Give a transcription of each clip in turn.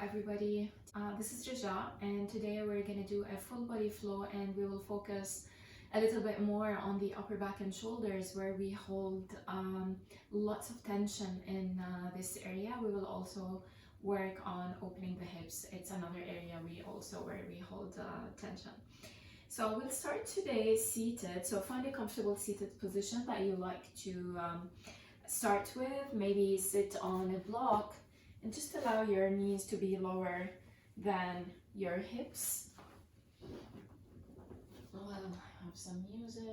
everybody. This is Raja, and today we're going to do a full body flow, and we will focus a little bit more on the upper back and shoulders where we hold lots of tension in this area. We will also work on opening the hips. It's another area where we hold tension. So we'll start today seated. So find a comfortable seated position that you like to start with. Maybe sit on a block and just allow your knees to be lower than your hips. We'll have some music.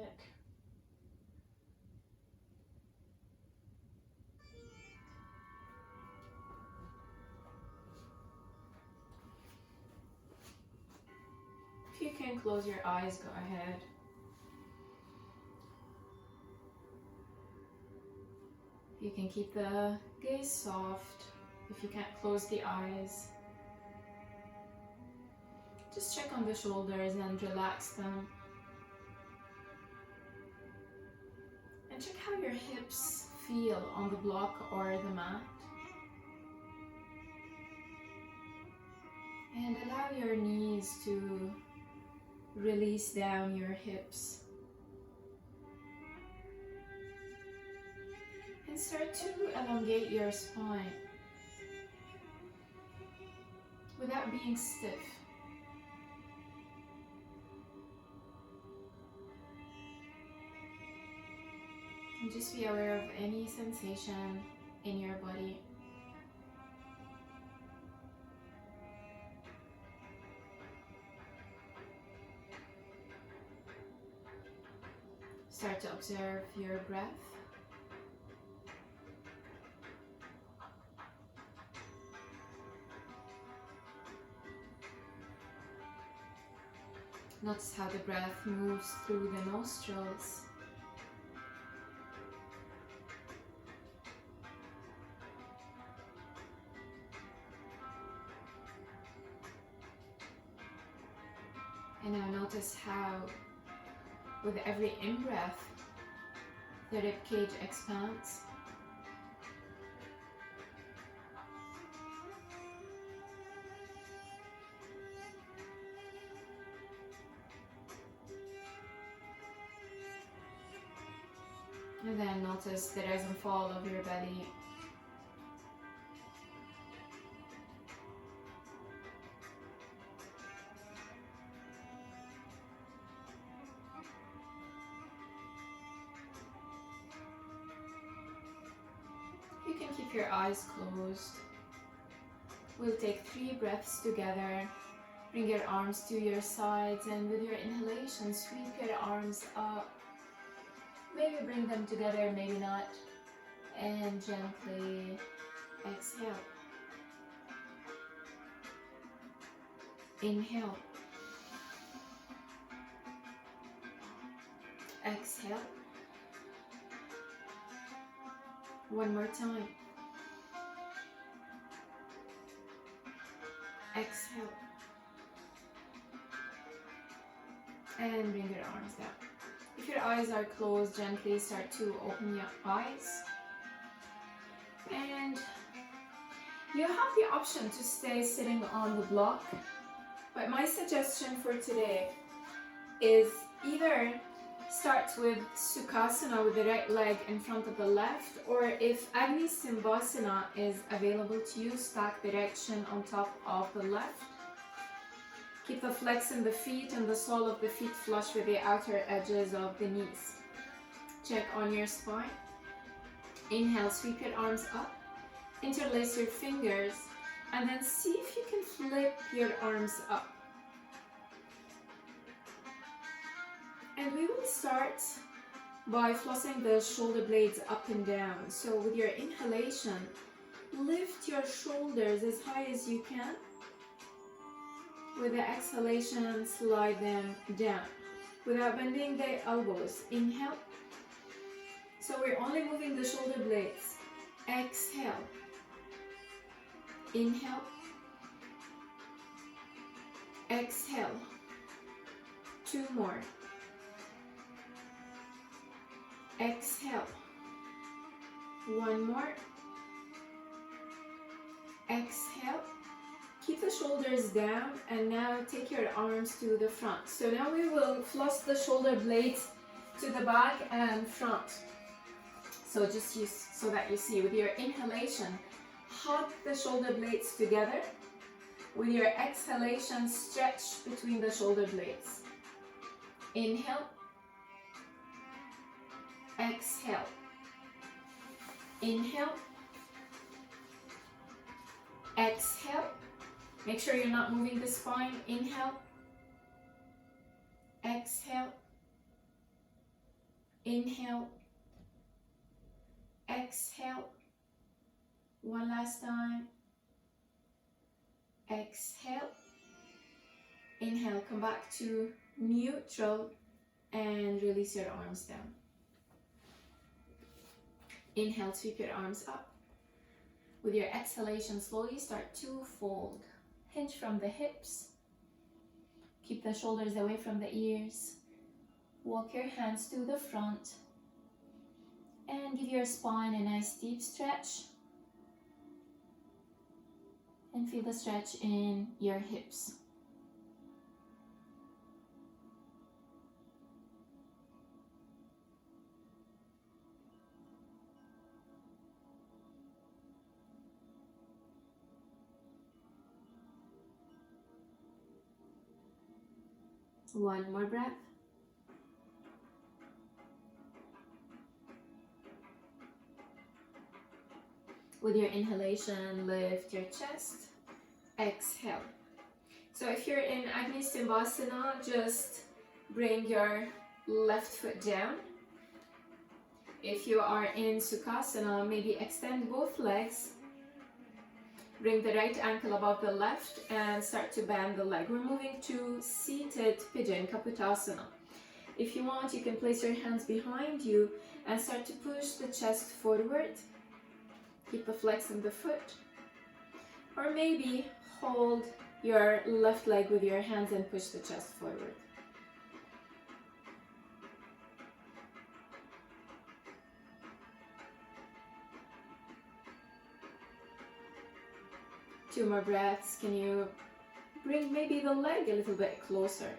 If you can close your eyes, go ahead. You can keep the gaze soft. If you can't close the eyes, just check on the shoulders and relax them. And check how your hips feel on the block or the mat. And allow your knees to release down your hips. And start to elongate your spine without being stiff. And just be aware of any sensation in your body. Start to observe your breath. Notice how the breath moves through the nostrils. And now notice how with every in-breath, the rib cage expands. And then notice the rise and fall of your belly. You can keep your eyes closed. We'll take 3 breaths together. Bring your arms to your sides, and with your inhalation, sweep your arms up. Maybe bring them together, maybe not. And gently exhale. Inhale. Exhale. One more time. Exhale. And bring your arms down. If your eyes are closed, gently start to open your eyes. And you have the option to stay sitting on the block. But my suggestion for today is either start with Sukhasana with the right leg in front of the left, or if Agni Simbhasana is available to you, stack the right shin on top of the left. Keep the flex in the feet and the sole of the feet flush with the outer edges of the knees. Check on your spine. Inhale, sweep your arms up, interlace your fingers, and then see if you can flip your arms up. And we will start by flossing the shoulder blades up and down. So with your inhalation, lift your shoulders as high as you can. With the exhalation, slide them down without bending the elbows. Inhale. So we're only moving the shoulder blades. Exhale. Inhale. Exhale. 2 more. Exhale. 1 more. Exhale. keep the shoulders down, and now take your arms to the front. So now we will floss the shoulder blades to the back and front. So just use so that you see. With your inhalation, hug the shoulder blades together. With your exhalation, stretch between the shoulder blades. Inhale. Exhale. Inhale. Exhale. Make sure you're not moving the spine. Inhale. Exhale. Inhale. Exhale. One last time. Exhale. Inhale, come back to neutral and release your arms down. Inhale, sweep your arms up. With your exhalation, slowly start to fold. Hinge from the hips. Keep the shoulders away from the ears. Walk your hands to the front. And give your spine a nice deep stretch. And feel the stretch in your hips. One more breath. With your inhalation, lift your chest. Exhale. So if you're in Agni Simbhasana, just bring your left foot down. If you are in Sukhasana, maybe extend both legs. Bring the right ankle above the left and start to bend the leg. We're moving to seated pigeon, Kapotasana. If you want, you can place your hands behind you and start to push the chest forward. Keep a flex in the foot. Or maybe hold your left leg with your hands and push the chest forward. Two more breaths. Can you bring maybe the leg a little bit closer?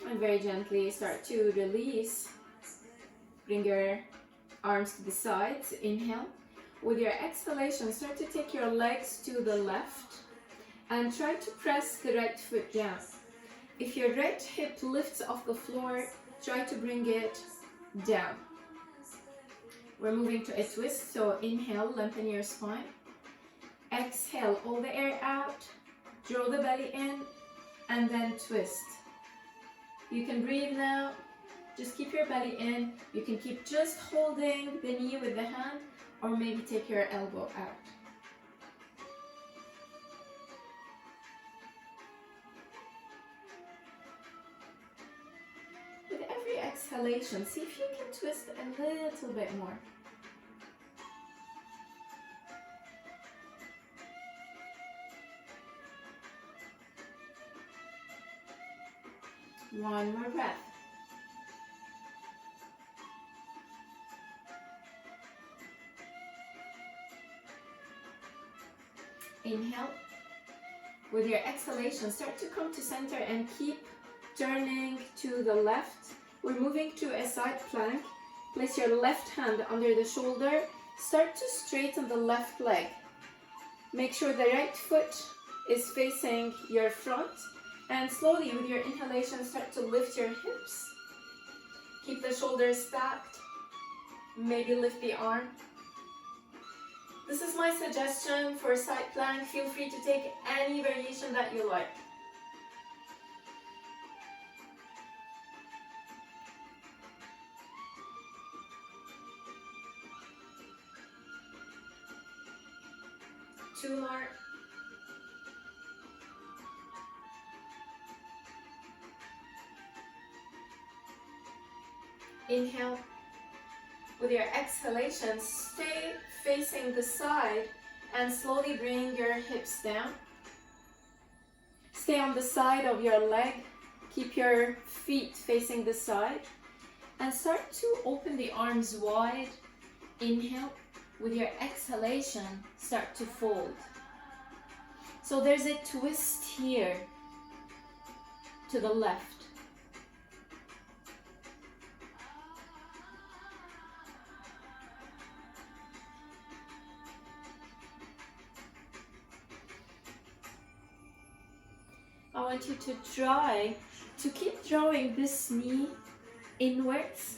And very gently start to release. Bring your arms to the sides. Inhale. With your exhalation, start to take your legs to the left and try to press the right foot down. If your right hip lifts off the floor, try to bring it down. We're moving to a twist, so inhale, lengthen your spine. Exhale, all the air out, draw the belly in, and then twist. You can breathe now, just keep your belly in. You can keep just holding the knee with the hand, or maybe take your elbow out. With every exhalation, see if you can twist a little bit more. One more breath. Inhale. With your exhalation, start to come to center and keep turning to the left. We're moving to a side plank. Place your left hand under the shoulder. Start to straighten the left leg. Make sure the right foot is facing your front. And slowly, with your inhalation, start to lift your hips. Keep the shoulders stacked. Maybe lift the arm. This is my suggestion for side plank. Feel free to take any variation that you like. Two more. Inhale. With your exhalation, stay facing the side and slowly bring your hips down. Stay on the side of your leg. Keep your feet facing the side and start to open the arms wide. Inhale. With your exhalation, start to fold. So there's a twist here to the left. I want you to try to keep drawing this knee inwards.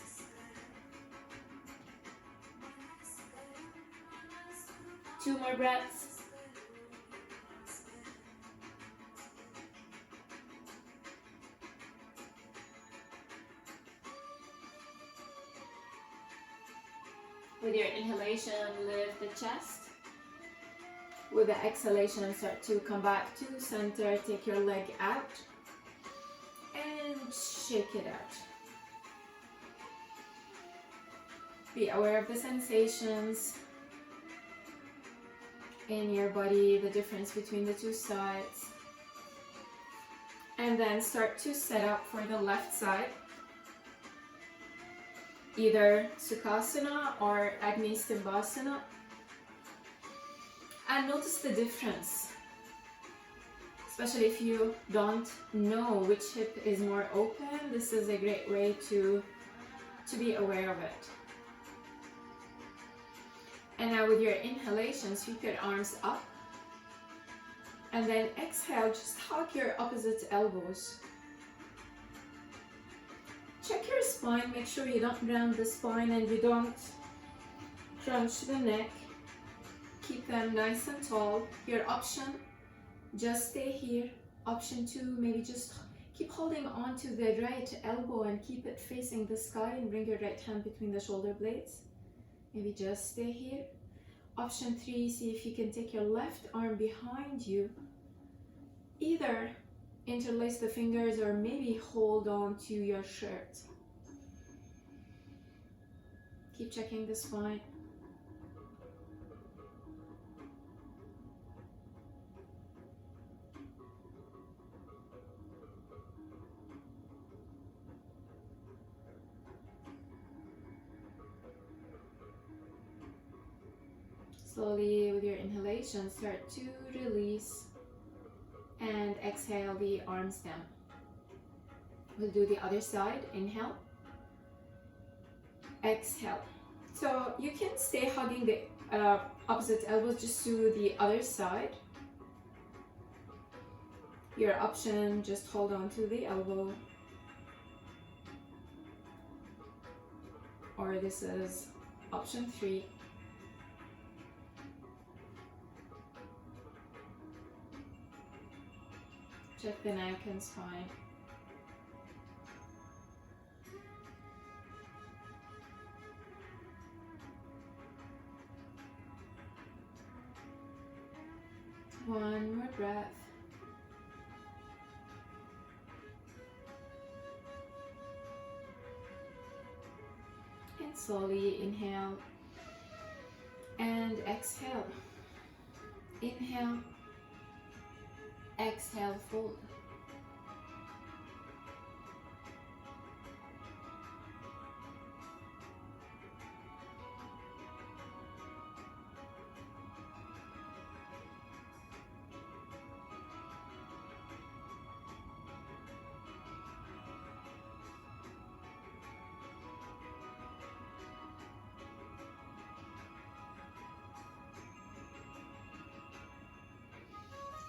Two more breaths. With your inhalation, lift the chest. With the exhalation, start to come back to center. Take your leg out and shake it out. Be aware of the sensations in your body, the difference between the two sides. And then start to set up for the left side. Either Sukhasana or Agni Stimbhasana. And notice the difference. Especially if you don't know which hip is more open, this is a great way to be aware of it. And now with your inhalation, sweep your arms up. And then exhale, just hug your opposite elbows. Check your spine, make sure you don't round the spine and you don't crunch the neck. Keep them nice and tall. Your option, just stay here. Option 2, maybe just keep holding on to the right elbow and keep it facing the sky and bring your right hand between the shoulder blades. Maybe just stay here. Option 3, see if you can take your left arm behind you. Either interlace the fingers or maybe hold on to your shirt. Keep checking the spine. Slowly with your inhalation, start to release and exhale the arms down. We'll do the other side. Inhale, exhale. So you can stay hugging the opposite elbows, just do the other side. Your option, just hold on to the elbow. Or this is option 3. Check the neck and spine. One more breath. And slowly inhale and exhale. Inhale. Exhale, fold.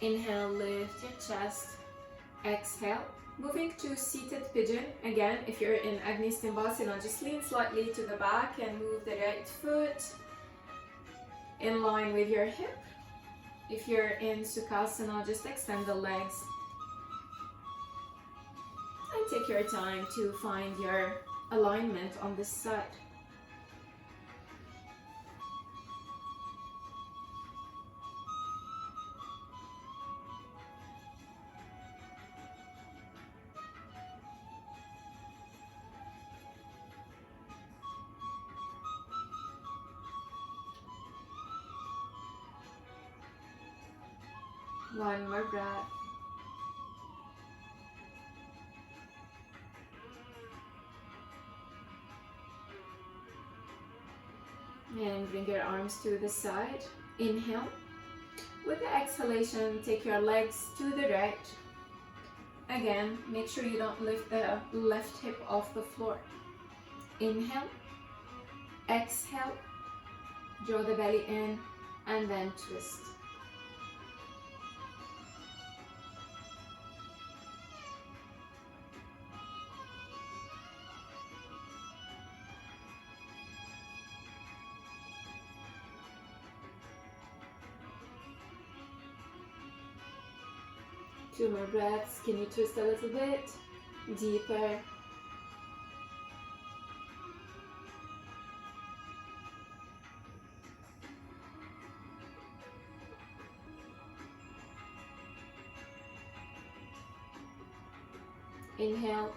Inhale, lift your chest. Exhale. Moving to seated pigeon. Again, if you're in Agni Stimbhasana, just lean slightly to the back and move the right foot in line with your hip. If you're in Sukhasana, just extend the legs. And take your time to find your alignment on this side. One more breath. And bring your arms to the side. Inhale. With the exhalation, take your legs to the right. Again, make sure you don't lift the left hip off the floor. Inhale. Exhale. Draw the belly in and then twist. Two more breaths. Can you twist a little bit deeper? Inhale.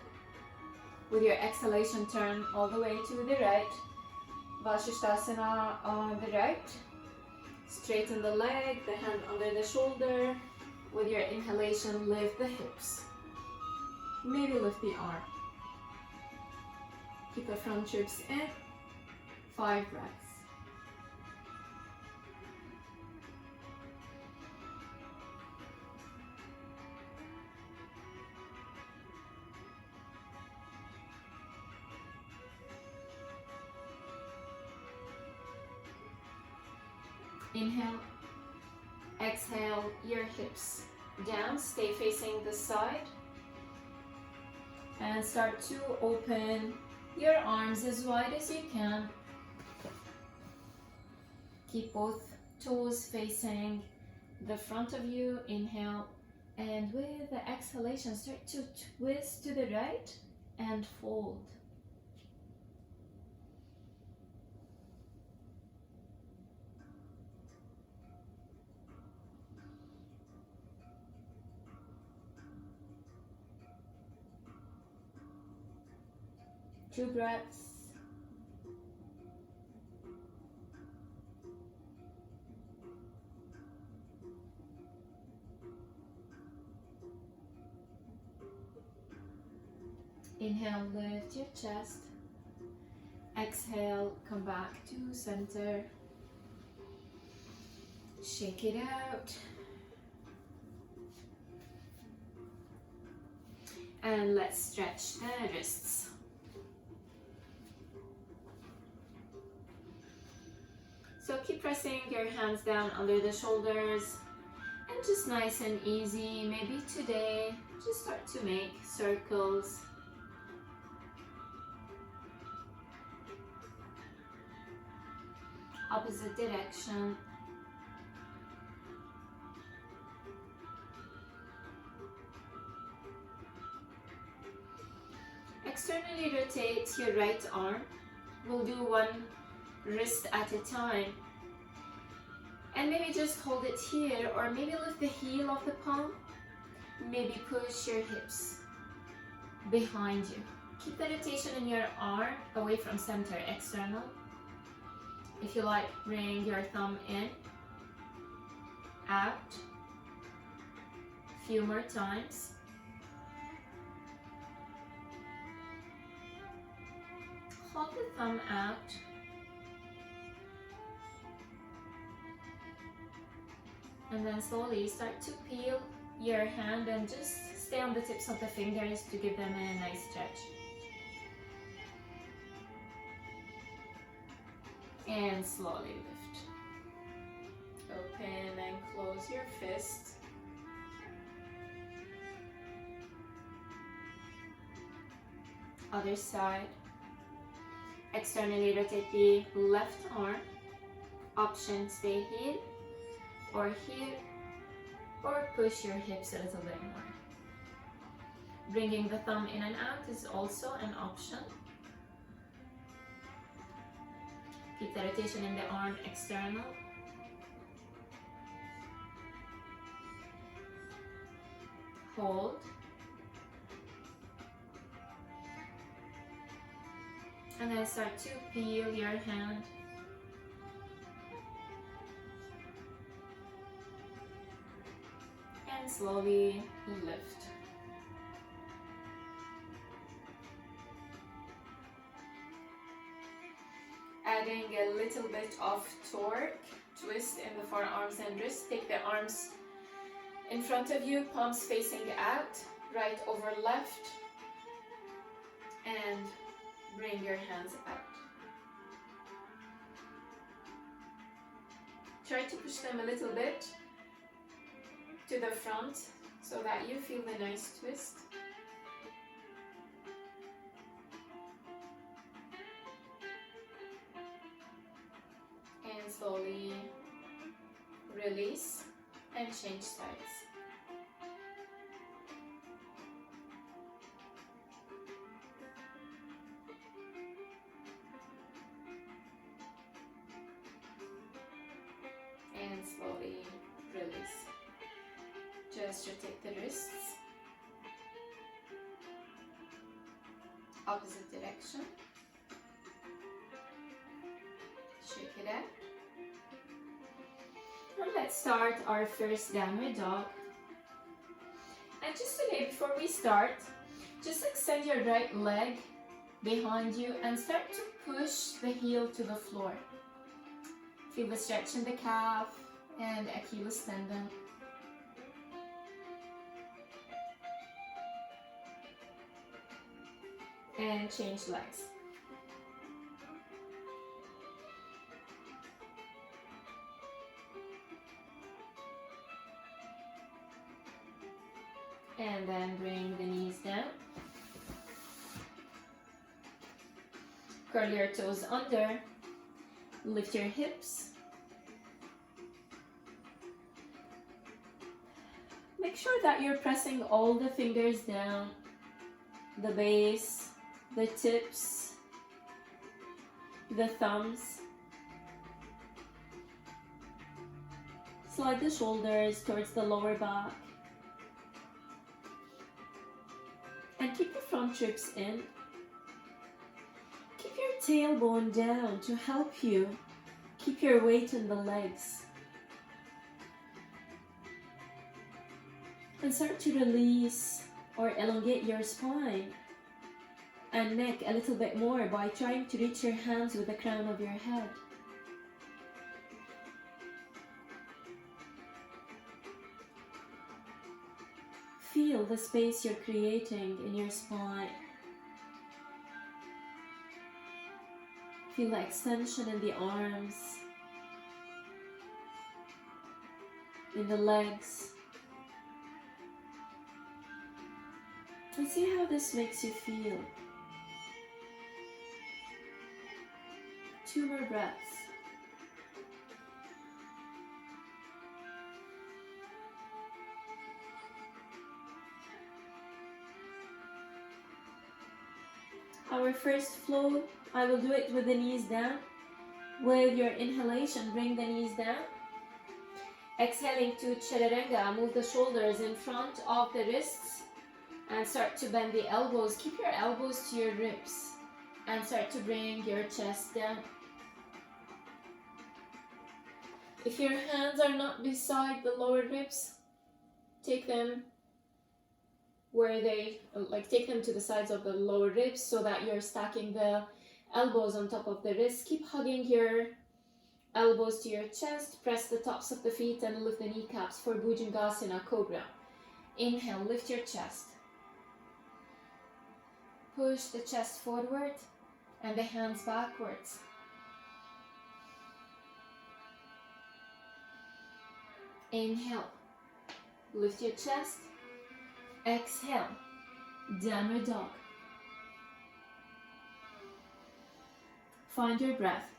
With your exhalation, turn all the way to the right. Vashisthasana on the right. Straighten the leg, the hand under the shoulder. With your inhalation, lift the hips. Maybe lift the arm. Keep the front ribs in. 5 breaths. Inhale. Exhale your hips down, stay facing the side, and start to open your arms as wide as you can. Keep both toes facing the front of you. Inhale, and with the exhalation, start to twist to the right and fold. Two breaths. Inhale, lift your chest. Exhale, come back to center. Shake it out. And let's stretch the wrists. So keep pressing your hands down under the shoulders and just nice and easy. Maybe today, just start to make circles. Opposite direction. Externally rotate your right arm. We'll do one wrist at a time. And maybe just hold it here, or maybe lift the heel of the palm. Maybe push your hips behind you. Keep the rotation in your arm away from center, external. If you like, bring your thumb in, out. A few more times. Hold the thumb out. And then slowly start to peel your hand and just stay on the tips of the fingers to give them a nice stretch. And slowly lift. Open and close your fist. Other side. Externally rotate the left arm. Option, stay here or here, or push your hips a little bit more. Bringing the thumb in and out is also an option. Keep the rotation in the arm external. Hold. And then start to peel your hand. And slowly lift. adding a little bit of torque, twist in the forearms and wrists. Take the arms in front of you, palms facing out, right over left, and bring your hands out. Try to push them a little bit to the front so that you feel the nice twist. And slowly release and change sides. And slowly release. Just rotate the wrists. Opposite direction. Shake it out. And let's start our first downward dog. And just today, before we start, just extend your right leg behind you and start to push the heel to the floor. Feel the stretch in the calf and Achilles tendon. And change legs. And then bring the knees down. Curl your toes under. Lift your hips. Make sure that you're pressing all the fingers down, the base, the tips, the thumbs. Slide the shoulders towards the lower back. And keep your front ribs in. Keep your tailbone down to help you keep your weight in the legs. And start to release or elongate your spine and neck a little bit more by trying to reach your hands with the crown of your head. Feel the space you're creating in your spine. Feel the extension in the arms, in the legs. And see how this makes you feel. 2 more breaths. Our first flow, I will do it with the knees down. With your inhalation, bring the knees down. Exhaling to Chaturanga, move the shoulders in front of the wrists and start to bend the elbows. Keep your elbows to your ribs and start to bring your chest down. If your hands are not beside the lower ribs, take them where they, take them to the sides of the lower ribs so that you're stacking the elbows on top of the wrists. Keep hugging your elbows to your chest. Press the tops of the feet and lift the kneecaps for Bhujangasana Cobra. Inhale, lift your chest. Push the chest forward and the hands backwards. Inhale, lift your chest. Exhale, downward dog. Find your breath.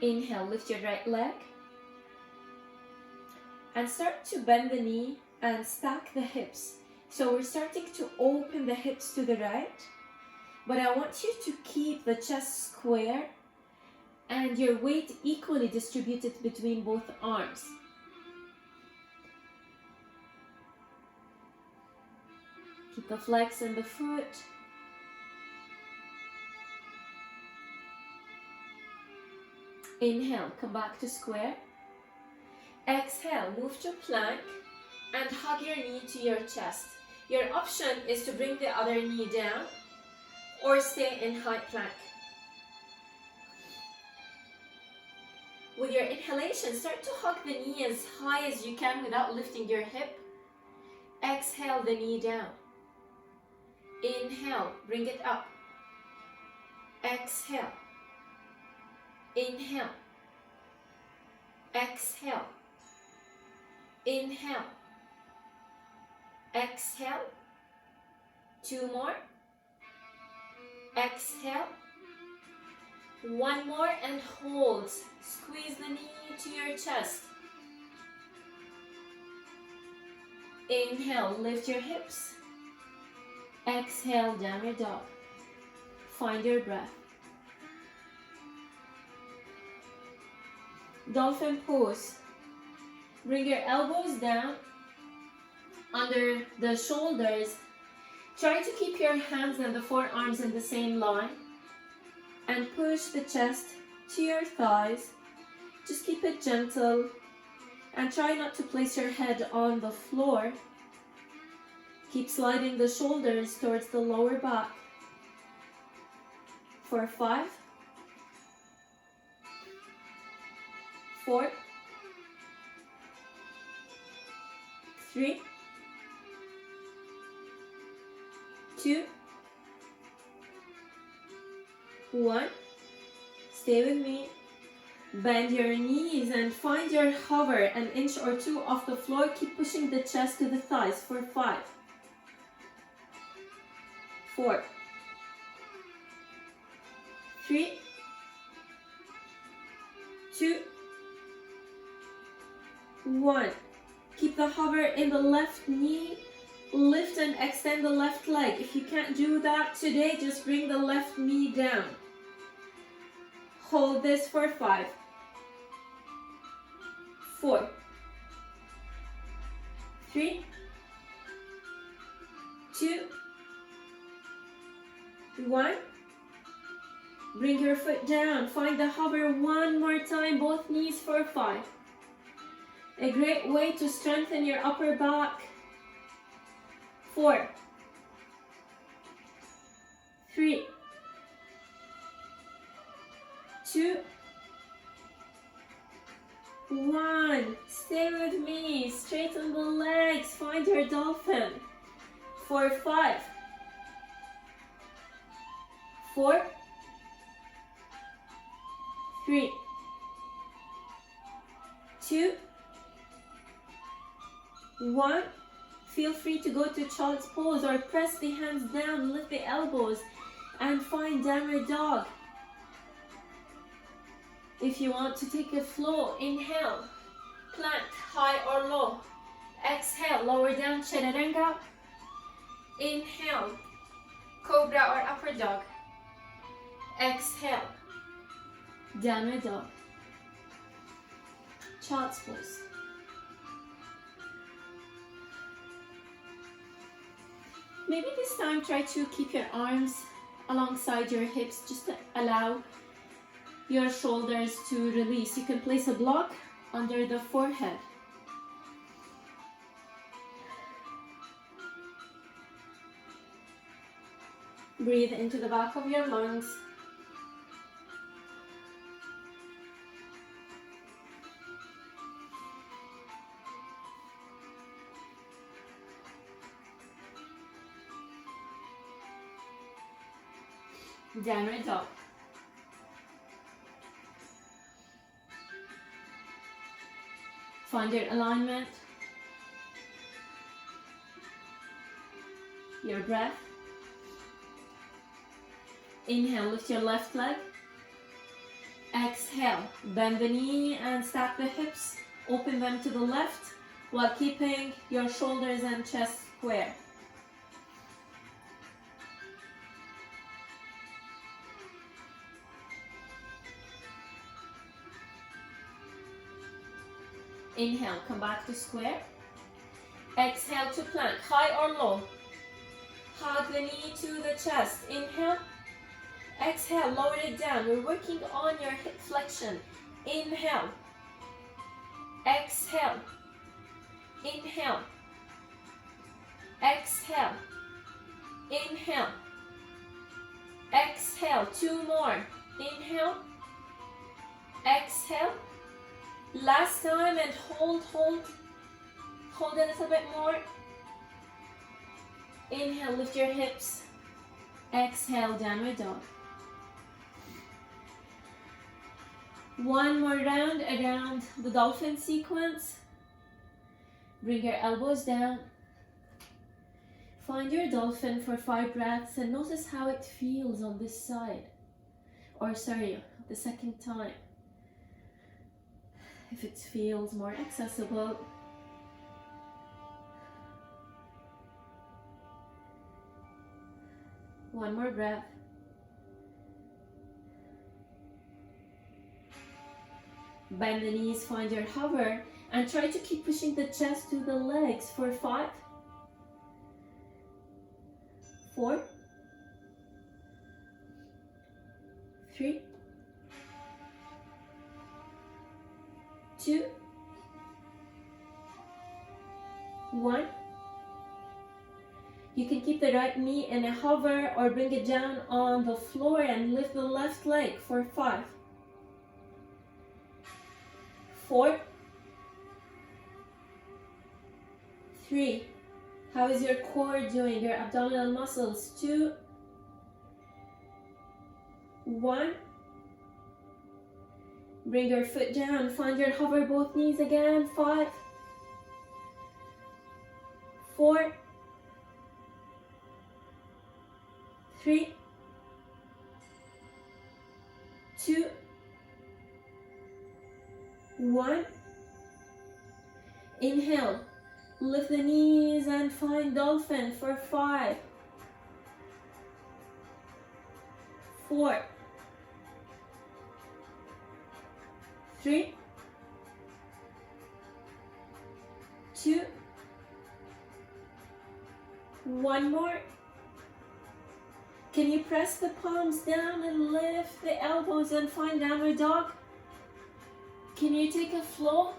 Inhale, lift your right leg. And start to bend the knee and stack the hips. So we're starting to open the hips to the right. But I want you to keep the chest square and your weight equally distributed between both arms. Keep the flex in the foot. Inhale, come back to square. Exhale, move to plank and hug your knee to your chest. Your option is to bring the other knee down or stay in high plank. With your inhalation, start to hug the knee as high as you can without lifting your hip. Exhale the knee down. Inhale, bring it up. Exhale. Inhale. Exhale. Inhale. Exhale. 2 more. Exhale. 1 more and hold. Squeeze the knee to your chest. Inhale, lift your hips. Exhale, downward dog. Find your breath. Dolphin pose. Bring your elbows down under the shoulders. Try to keep your hands and the forearms in the same line and push the chest to your thighs. Just keep it gentle and try not to place your head on the floor. Keep sliding the shoulders towards the lower back. For 5, 4, 3, 2, 1. Stay with me. Bend your knees and find your hover an inch or 2 off the floor. Keep pushing the chest to the thighs for 5, 4, 3, 2, 1. Keep the hover in the left knee. Lift and extend the left leg. If you can't do that today, just bring the left knee down. Hold this for 5, 4, 3, 2, 1. Bring your foot down. Find the hover one more time, both knees for 5. A great way to strengthen your upper back. 4, 3, 2, 1. Stay with me. Straighten the legs. Find your dolphin. For 5, 4, 3, 2, 1. Feel free to go to child's pose or press the hands down, lift the elbows, and find downward dog. If you want to take a flow, inhale, plank, high or low. Exhale, lower down, chaturanga. Inhale, cobra or upper dog. Exhale, downward dog. Child's pose. Maybe this time try to keep your arms alongside your hips just to allow your shoulders to release. You can place a block under the forehead. Breathe into the back of your lungs. Downward dog. Find your alignment, your breath. Inhale, lift your left leg. Exhale, bend the knee and stack the hips. Open them to the left while keeping your shoulders and chest square. Inhale, come back to square. Exhale to plank, high or low. Hug the knee to the chest. Inhale. Exhale, lower it down. We're working on your hip flexion. Inhale. exhale, inhale, exhale, inhale, exhale. 2 more. Inhale, exhale. Last time, and hold a little bit more. Inhale, lift your hips. Exhale, downward dog. One more round around the dolphin sequence. Bring your elbows down. Find your dolphin for 5 breaths and notice how it feels on this side. Or sorry, the second time. If it feels more accessible. One more breath. Bend the knees, find your hover, and try to keep pushing the chest to the legs for 5, 4, 3, 2, 1. You can keep the right knee in a hover or bring it down on the floor and lift the left leg for 5, 4, 3. How is your core doing? Your abdominal muscles? 2, 1. Bring your foot down. Find your hover, both knees again. 5, 4, 3, 2, 1. Inhale. Lift the knees and find dolphin for 5, 4, 3, 2, 1 more. Can you press the palms down and lift the elbows and find downward dog? Can you take a flow?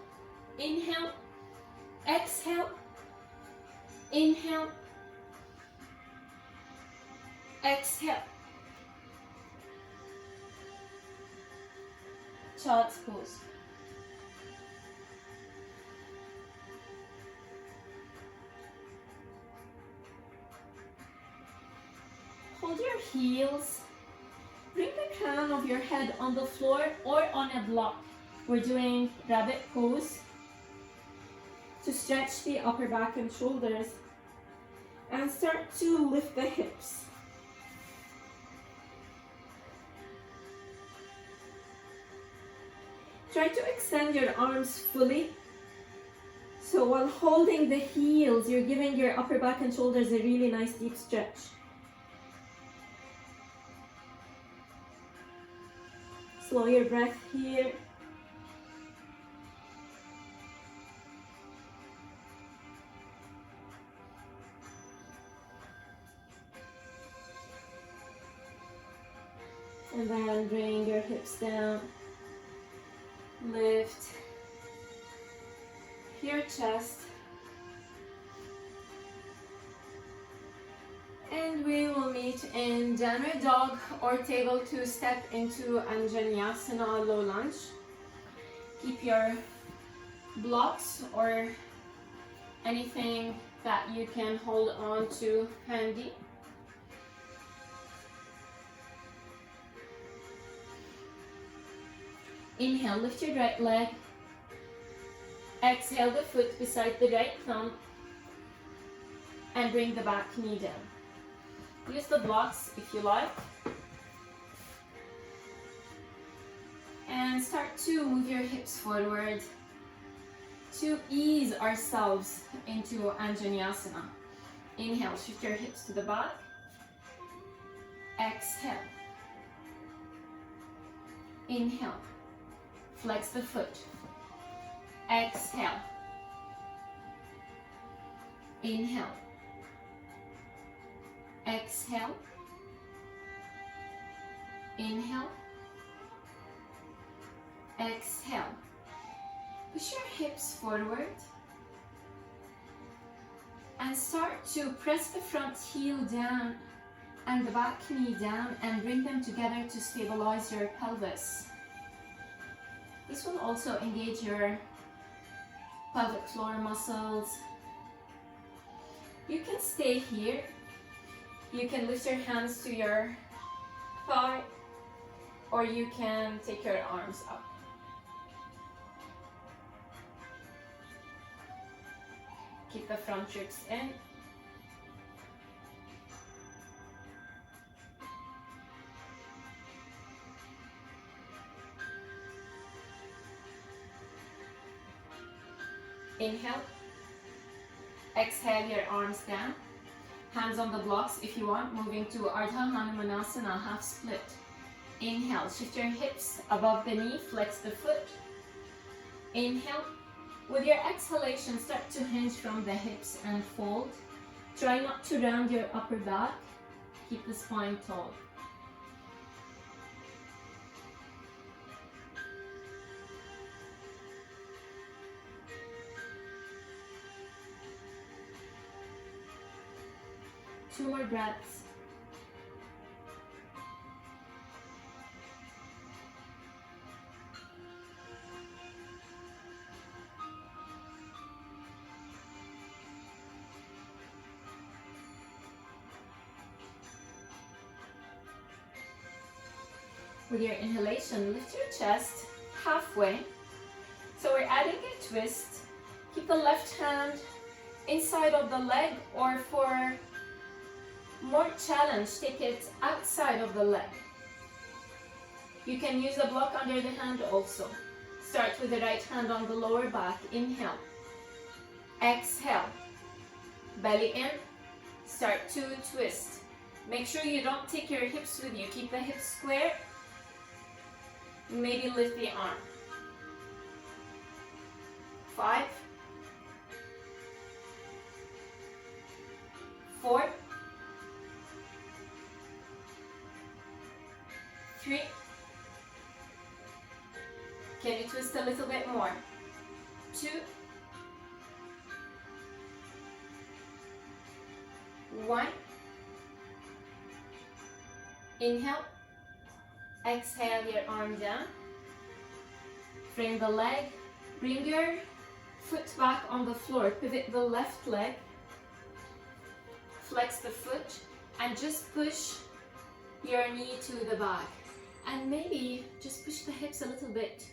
Inhale, exhale, inhale, exhale. Child's pose. Hold your heels. Bring the crown of your head on the floor or on a block. We're doing rabbit pose to stretch the upper back and shoulders and start to lift the hips. Try to extend your arms fully. So while holding the heels, you're giving your upper back and shoulders a really nice deep stretch. Slow your breath here. And then bring your hips down. Lift your chest. And we will meet in downward dog or table to step into Vinyasa low lunge. Keep your blocks or anything that you can hold on to handy. Inhale, lift your right leg. Exhale the foot beside the right thumb and bring the back knee down. Use the blocks if you like. And start to move your hips forward to ease ourselves into Vinyasa. Inhale, shift your hips to the back. Exhale. Inhale. Flex the foot. Exhale. Inhale. Exhale. Inhale. Exhale. Push your hips forward and start to press the front heel down and the back knee down and bring them together to stabilize your pelvis. This will also engage your pelvic floor muscles. You can stay here. You can lift your hands to your thigh, or you can take your arms up. Keep the front ribs in. Inhale. Exhale your arms down. Hands on the blocks if you want, moving to Ardha Hanumanasana, half split. Inhale, shift your hips above the knee, flex the foot. Inhale. With your exhalation, start to hinge from the hips and fold. Try not to round your upper back. Keep the spine tall. Two more breaths. With your inhalation, lift your chest halfway. So we're adding a twist. Keep the left hand inside of the leg, or for more challenge, take it outside of the leg. You can use a block under the hand also. Start with the right hand on the lower back. Inhale. Exhale. Belly in. Start to twist. Make sure you don't take your hips with you. Keep the hips square. Maybe lift the arm. 5, 4, 3. Can you twist a little bit more? 2, 1. Inhale. Exhale your arm down. Frame the leg. Bring your foot back on the floor. Pivot the left leg. Flex the foot and just push your knee to the back. And maybe just push the hips a little bit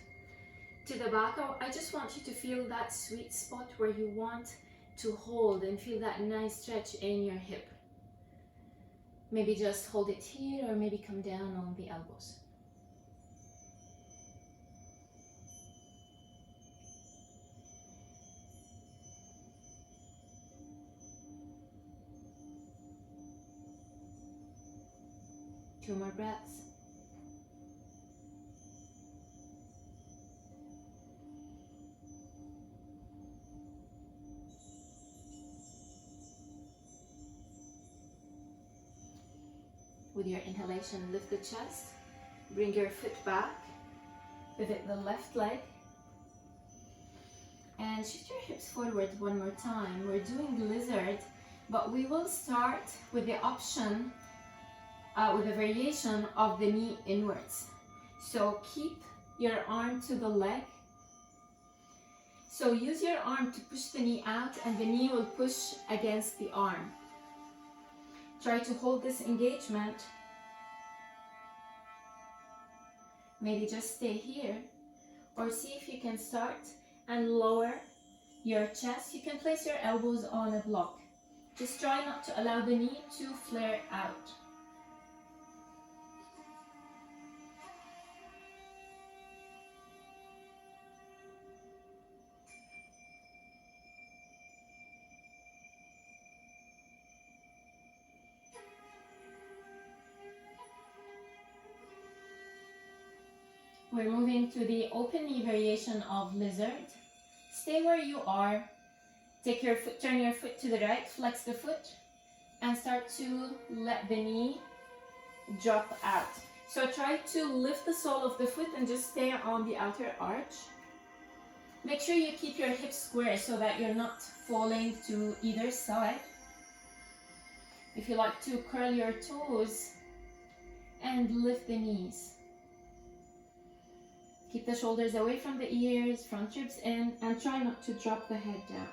to the back. I just want you to feel that sweet spot where you want to hold and feel that nice stretch in your hip. Maybe just hold it here, or maybe come down on the elbows. Two more breaths. With your inhalation, lift the chest, bring your foot back, pivot the left leg, and shift your hips forward one more time. We're doing lizard, but we will start with the option, with a variation of the knee inwards. So keep your arm to the leg. So use your arm to push the knee out, and the knee will push against the arm. Try to hold this engagement. Maybe just stay here, or see if you can start and lower your chest. You can place your elbows on a block. Just try not to allow the knee to flare out. We're moving to the open knee variation of lizard. Stay where you are. Take your foot, turn your foot to the right, flex the foot, and start to let the knee drop out. So try to lift the sole of the foot and just stay on the outer arch. Make sure you keep your hips square so that you're not falling to either side. If you like to curl your toes and lift the knees. Keep the shoulders away from the ears, front ribs in, and try not to drop the head down.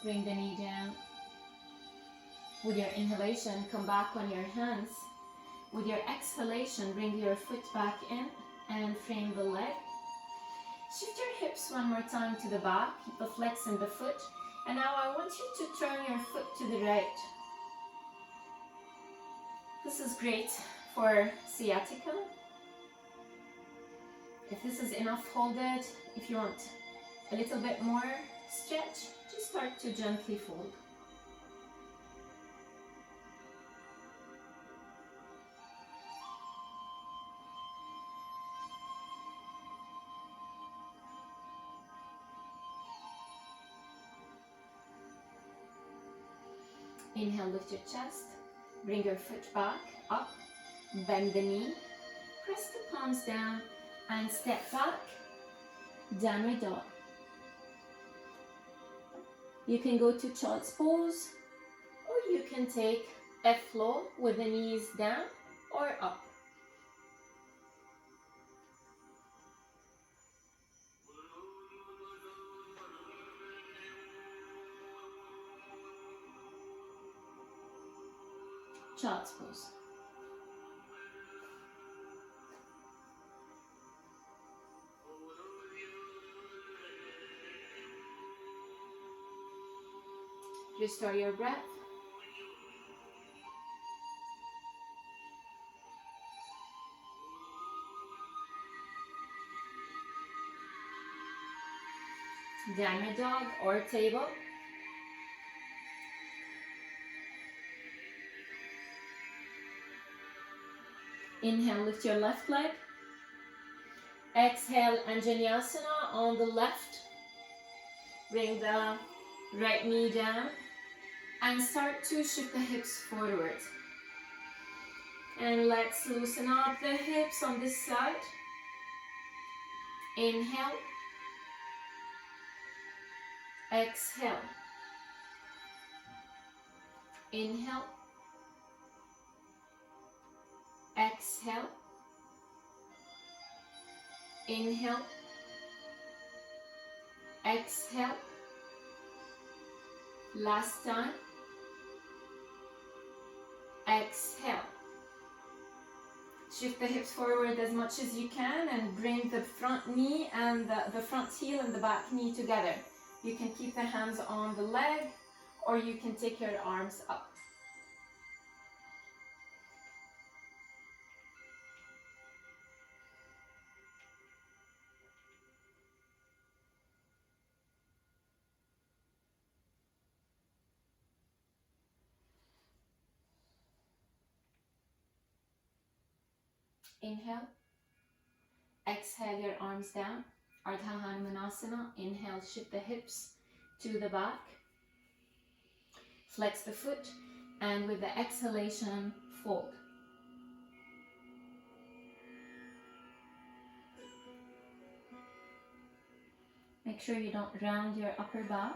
Bring the knee down. With your inhalation, come back on your hands. With your exhalation, bring your foot back in and frame the leg. Shift your hips one more time to the back. Keep a flex in the foot. And now I want you to turn your foot to the right. This is great for sciatica. If this is enough, hold it. If you want a little bit more stretch, just start to gently fold. Inhale, lift your chest. Bring your foot back, up, bend the knee, press the palms down, and step back, downward dog. You can go to child's pose, or you can take a flow with the knees down or up. Child's pose. Restore your breath. Downward dog or table. Inhale, lift your left leg. Exhale, Vinyasa on the left. Bring the right knee down and start to shift the hips forward. And let's loosen up the hips on this side. Inhale. Exhale. Inhale. Exhale. Inhale. Exhale. Last time. Exhale. Shift the hips forward as much as you can and bring the front knee and the front heel and the back knee together. You can keep the hands on the leg or you can take your arms up. Inhale. Exhale your arms down. Ardha Hanumanasana. Inhale, shift the hips to the back. Flex the foot and with the exhalation, fold. Make sure you don't round your upper back.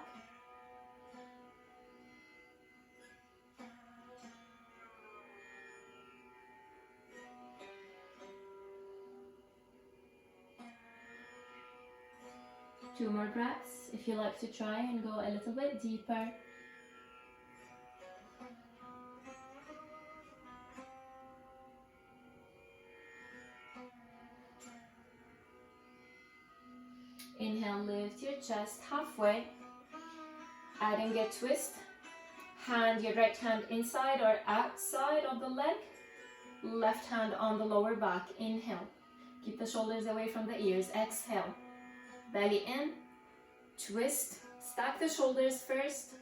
Two more breaths if you like to try and go a little bit deeper. Inhale, lift your chest halfway, adding a twist. Hand your right hand inside or outside of the leg, left hand on the lower back. Inhale, keep the shoulders away from the ears. Exhale, belly in, twist, stack the shoulders first,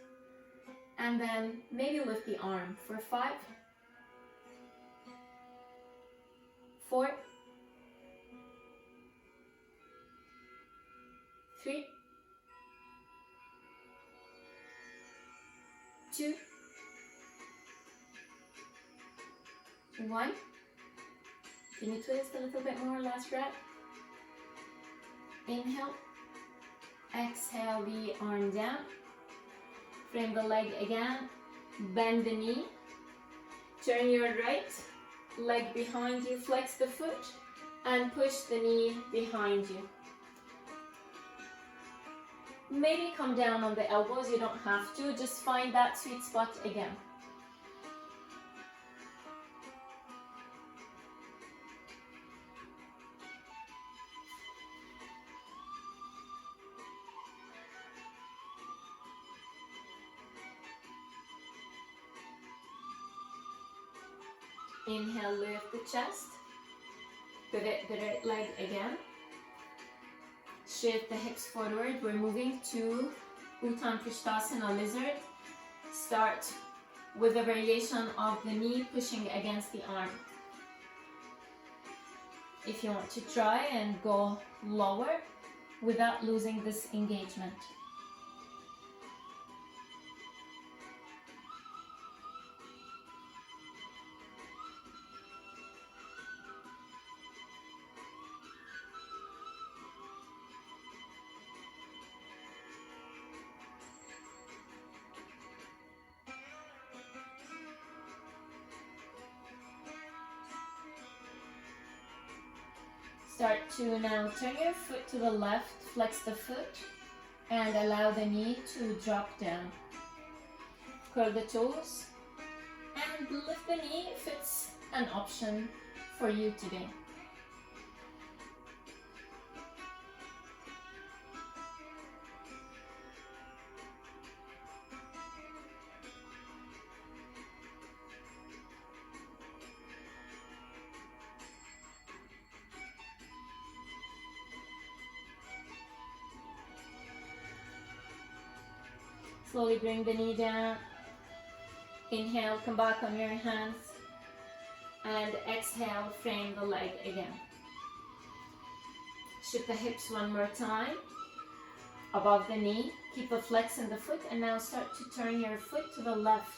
and then maybe lift the arm for 5, 4, 3, 2, 1. Can you twist a little bit more? Last breath. Inhale. Exhale the arm down. Frame the leg again. Bend the knee. Turn your right leg behind you. Flex the foot and push the knee behind you. Maybe come down on the elbows. You don't have to. Just find that sweet spot again. Inhale, lift the chest. Pivot the right leg again. Shift the hips forward. We're moving to Uttanapishtasana lizard. Start with a variation of the knee pushing against the arm. If you want to try and go lower without losing this engagement. Start to now turn your foot to the left, flex the foot, and allow the knee to drop down. Curl the toes, and lift the knee if it's an option for you today. Slowly bring the knee down. Inhale, come back on your hands. And exhale, frame the leg again. Shift the hips one more time. Above the knee. Keep a flex in the foot. And now start to turn your foot to the left.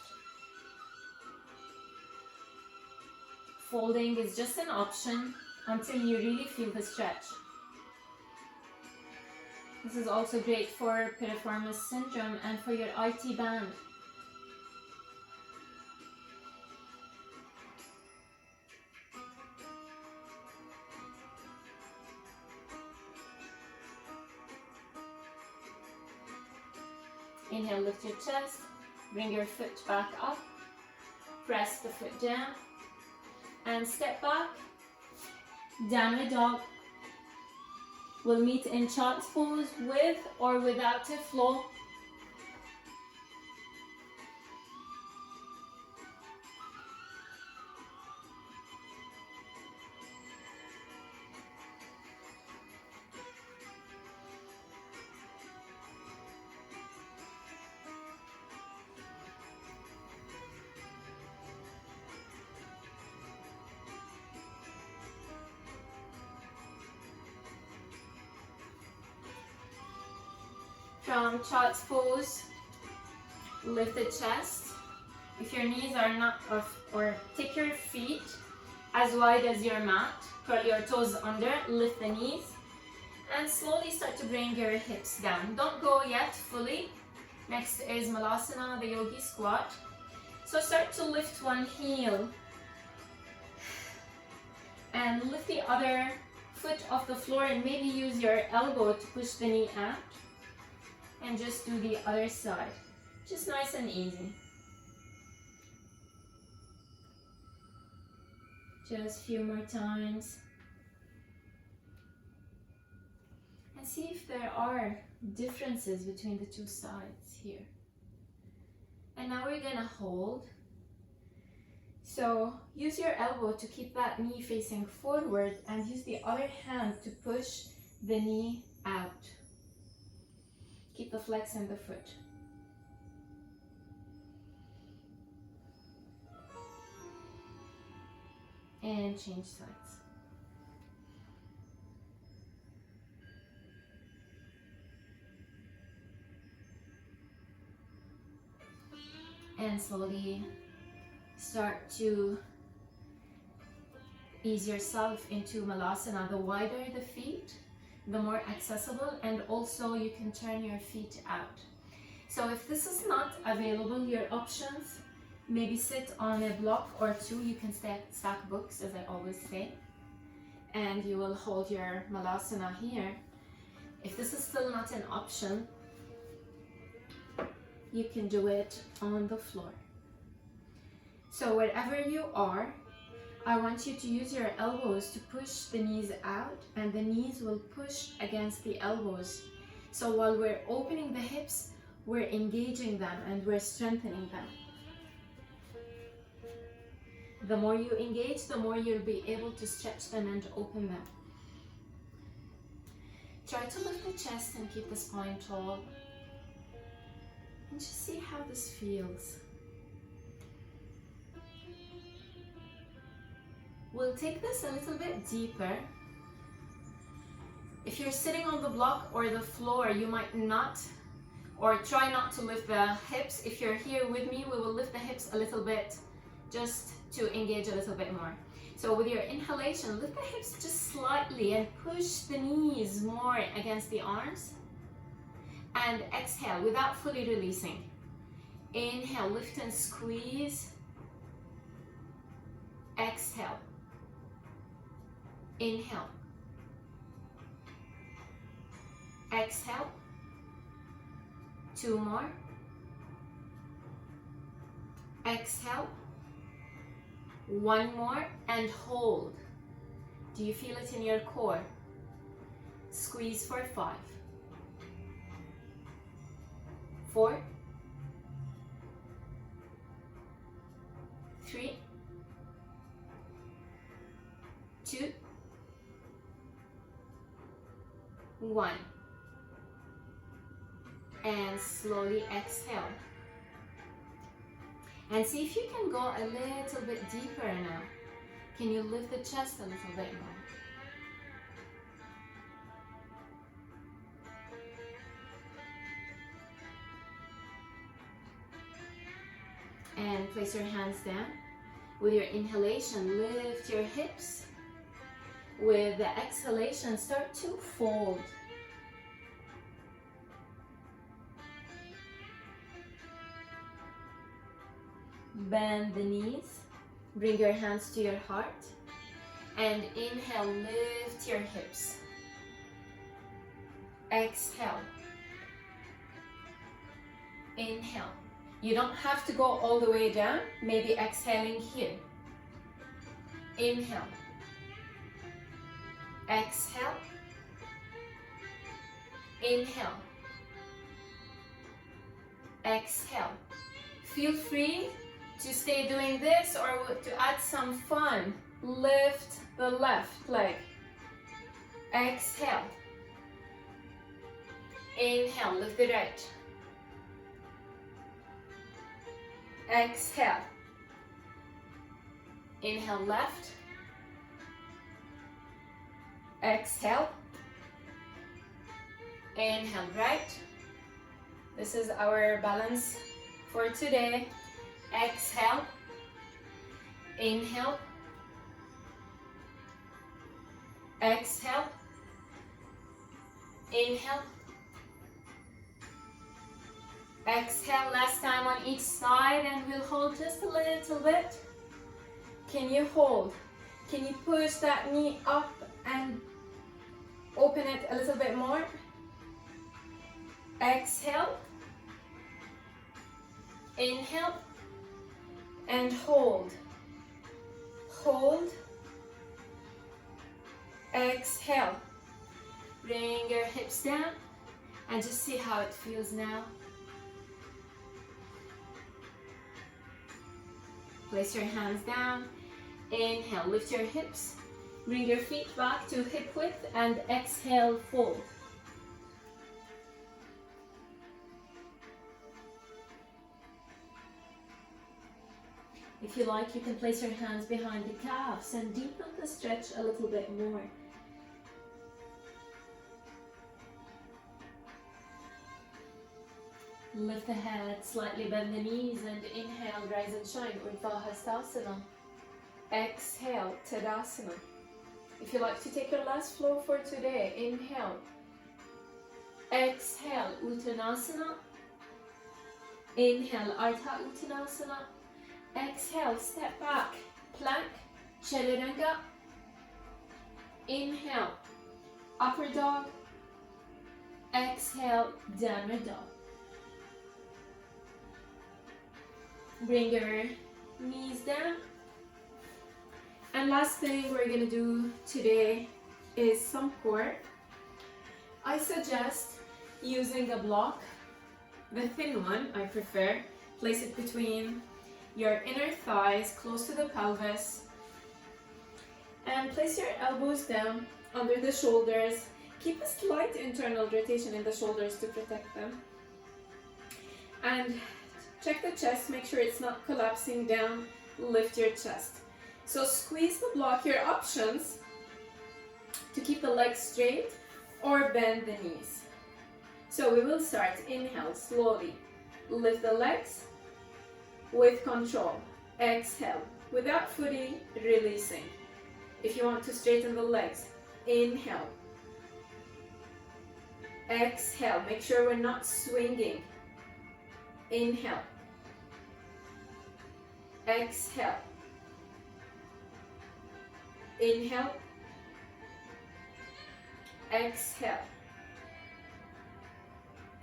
Folding is just an option until you really feel the stretch. This is also great for piriformis syndrome and for your IT band. Inhale, lift your chest, bring your foot back up, press the foot down, and step back, downward dog. We'll meet in child's pose with or without a flow. From child's pose, lift the chest. If your knees are not or take your feet as wide as your mat. Curl your toes under, lift the knees, and slowly start to bring your hips down. Don't go yet fully. Next is Malasana, the yogi squat. So start to lift one heel and lift the other foot off the floor, and maybe use your elbow to push the knee out. And just do the other side. Just nice and easy. Just a few more times. And see if there are differences between the two sides here. And now we're gonna hold. So use your elbow to keep that knee facing forward and use the other hand to push the knee out. Keep the flex in the foot. And change sides. and slowly start to ease yourself into Malasana. The wider the feet, the more accessible, and also you can turn your feet out. So if this is not available, your options, maybe sit on a block or two. You can stack books, as I always say, and you will hold your Malasana here. If this is still not an option, you can do it on the floor. So wherever you are, I want you to use your elbows to push the knees out, and the knees will push against the elbows. So while we're opening the hips, we're engaging them and we're strengthening them. The more you engage, the more you'll be able to stretch them and open them. Try to lift the chest and keep the spine tall. And just see how this feels. We'll take this a little bit deeper. If you're sitting on the block or the floor, you might not, or try not to lift the hips. If you're here with me, we will lift the hips a little bit just to engage a little bit more. So with your inhalation, lift the hips just slightly and push the knees more against the arms. And exhale without fully releasing. Inhale, lift and squeeze. Exhale. Inhale. Exhale. 2 more. Exhale. 1 more and hold. Do you feel it in your core? Squeeze for 5. 4. 3. 2. 1. And slowly exhale. And see if you can go a little bit deeper now. Can you lift the chest a little bit more? And place your hands down. With your inhalation, lift your hips. With the exhalation, start to fold. Bend the knees, bring your hands to your heart, and inhale, lift your hips. Exhale. Inhale. You don't have to go all the way down, maybe exhaling here. Inhale. Exhale. Inhale. Exhale. Feel free to stay doing this or to add some fun. Lift the left leg. Exhale. Inhale, lift the right. Exhale. Inhale, left. Exhale. Inhale, right. This is our balance for today. Exhale. Inhale. Exhale. Inhale. Exhale, last time on each side, and we'll hold just a little bit. Can you hold? Can you push that knee up and open it a little bit more? Exhale. Inhale. And hold. Hold. Exhale. Bring your hips down and just see how it feels now. Place your hands down. Inhale, lift your hips. Bring your feet back to hip width and exhale, fold. If you like, you can place your hands behind the calves and deepen the stretch a little bit more. Lift the head, slightly bend the knees, and inhale, rise and shine, Urdhva Hastasana. Exhale, Tadasana. If you like to take your last flow for today, inhale. Exhale, Uttanasana. Inhale, Ardha Uttanasana. Exhale, step back, plank, Chaturanga. Inhale, upper dog. Exhale, downward dog. Bring your knees down. And last thing we're gonna do today is some core. I suggest using a block, the thin one I prefer. Place it between your inner thighs, close to the pelvis. And place your elbows down under the shoulders. Keep a slight internal rotation in the shoulders to protect them. And check the chest, make sure it's not collapsing down. Lift your chest. So squeeze the block. Your options to keep the legs straight or bend the knees. So we will start. Inhale, slowly. Lift the legs with control. Exhale, without footing, releasing. If you want to straighten the legs, inhale. Exhale, make sure we're not swinging. Inhale. Exhale. Inhale. Exhale.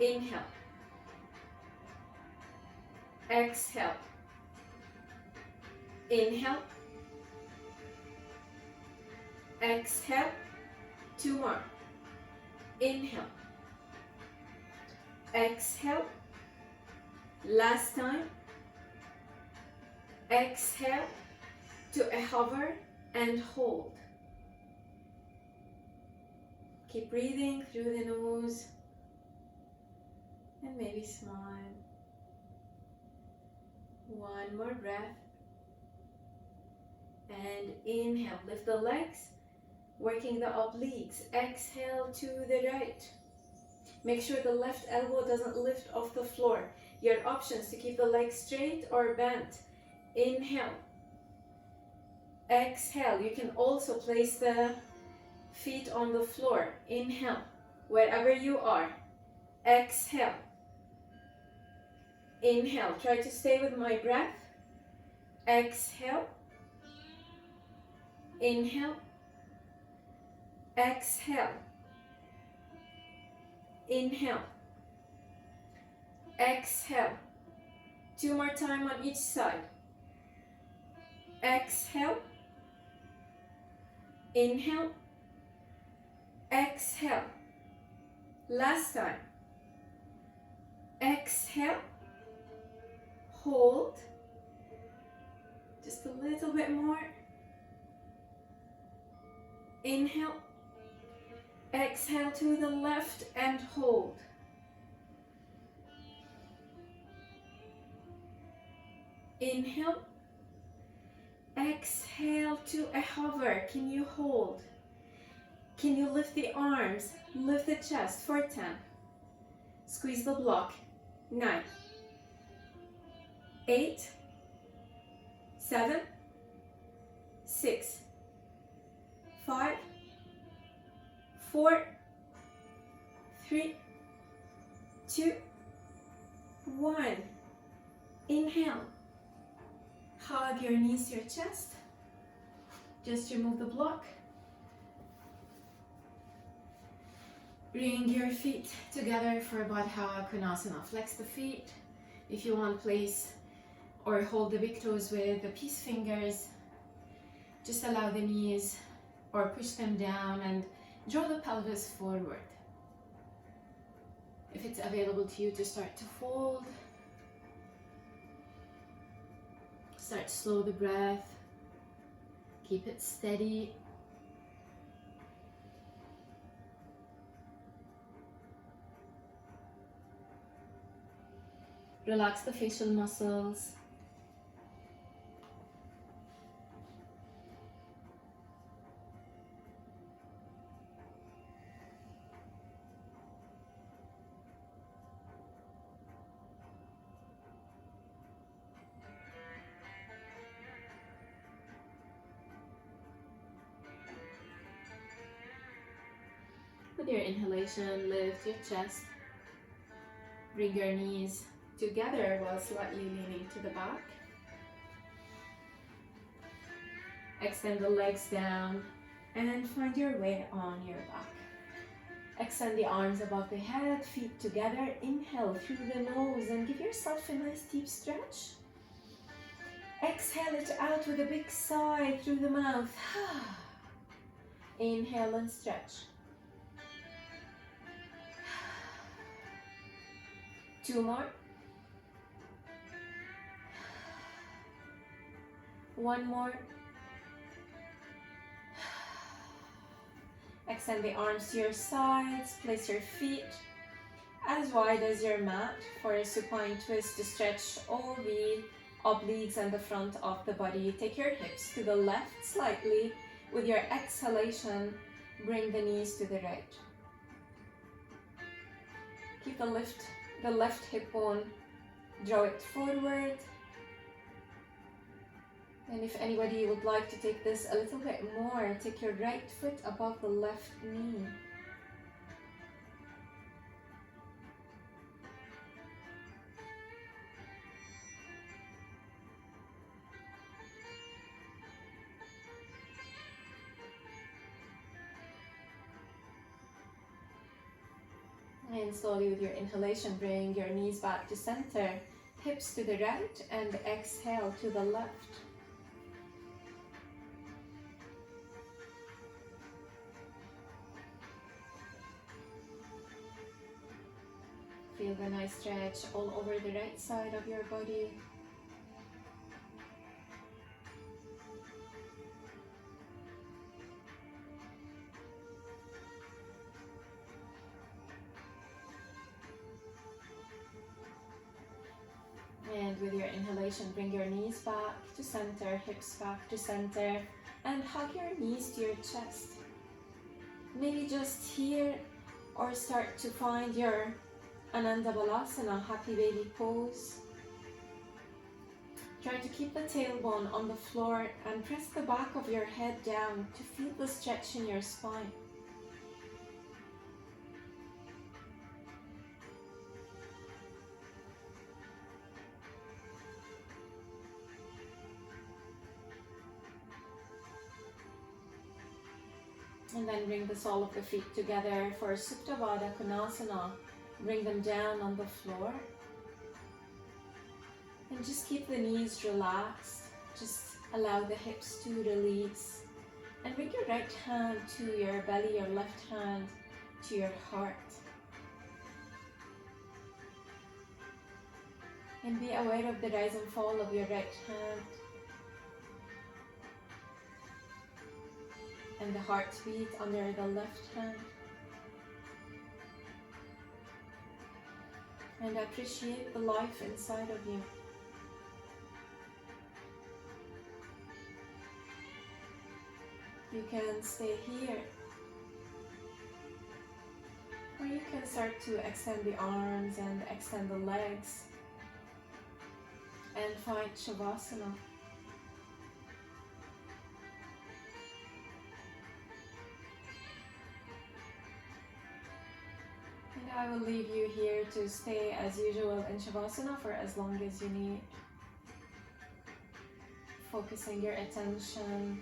Inhale. Exhale. Inhale. Exhale. Two more. Inhale. Exhale. Last time. Exhale to a hover and hold. Keep breathing through the nose and maybe smile. One more breath. And inhale, lift the legs, working the obliques. Exhale to the right. Make sure the left elbow doesn't lift off the floor. Your options to keep the legs straight or bent. Inhale. Exhale. You can also place the feet on the floor. Inhale, wherever you are. Exhale. Inhale. Try to stay with my breath. Exhale. Inhale. Exhale. Inhale. Exhale. Two more time on each side. Exhale. Inhale. Exhale. Last time. Exhale. Hold. Just a little bit more. Inhale. Exhale to the left and hold. Inhale. Exhale to a hover. Can you hold? Can you lift the arms? Lift the chest for 10. Squeeze the block. 9. 8. 7. 6. 5. 4. 3. 2. 1. Inhale. Hug your knees to your chest. Just remove the block. Bring your feet together for Baddha Konasana. Flex the feet. If you want, place or hold the big toes with the peace fingers. Just allow the knees or push them down and draw the pelvis forward. If it's available to you to start to fold, start to slow the breath. Keep it steady. Relax the facial muscles. with your inhalation, lift your chest. Bring your knees together while slightly leaning to the back. Extend the legs down and find your way on your back. Extend the arms above the head, feet together. Inhale through the nose and give yourself a nice deep stretch. Exhale it out with a big sigh through the mouth. Inhale and stretch. 2 more. 1 more. Extend the arms to your sides. Place your feet as wide as your mat for a supine twist to stretch all the obliques and the front of the body. Take your hips to the left slightly. With your exhalation, bring the knees to the right. Keep the left hip bone, draw it forward. And if anybody would like to take this a little bit more, take your right foot above the left knee. And slowly with your inhalation, bring your knees back to center, hips to the right, and exhale to the left. Feel the nice stretch all over the right side of your body. And with your inhalation, bring your knees back to center, hips back to center, and hug your knees to your chest. Maybe just here, or start to find your Ananda Balasana, happy baby pose. Try to keep the tailbone on the floor and press the back of your head down to feel the stretch in your spine. And then bring the sole of the feet together for Supta Baddha Konasana. Bring them down on the floor. And just keep the knees relaxed. Just allow the hips to release. And bring your right hand to your belly, your left hand to your heart. And be aware of the rise and fall of your right hand. And the heartbeat under the left hand. And appreciate the life inside of you. You can stay here, or you can start to extend the arms and extend the legs and find Shavasana. I will leave you here to stay as usual in Shavasana for as long as you need. Focusing your attention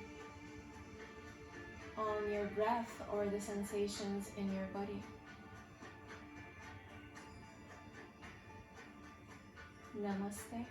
on your breath or the sensations in your body. Namaste.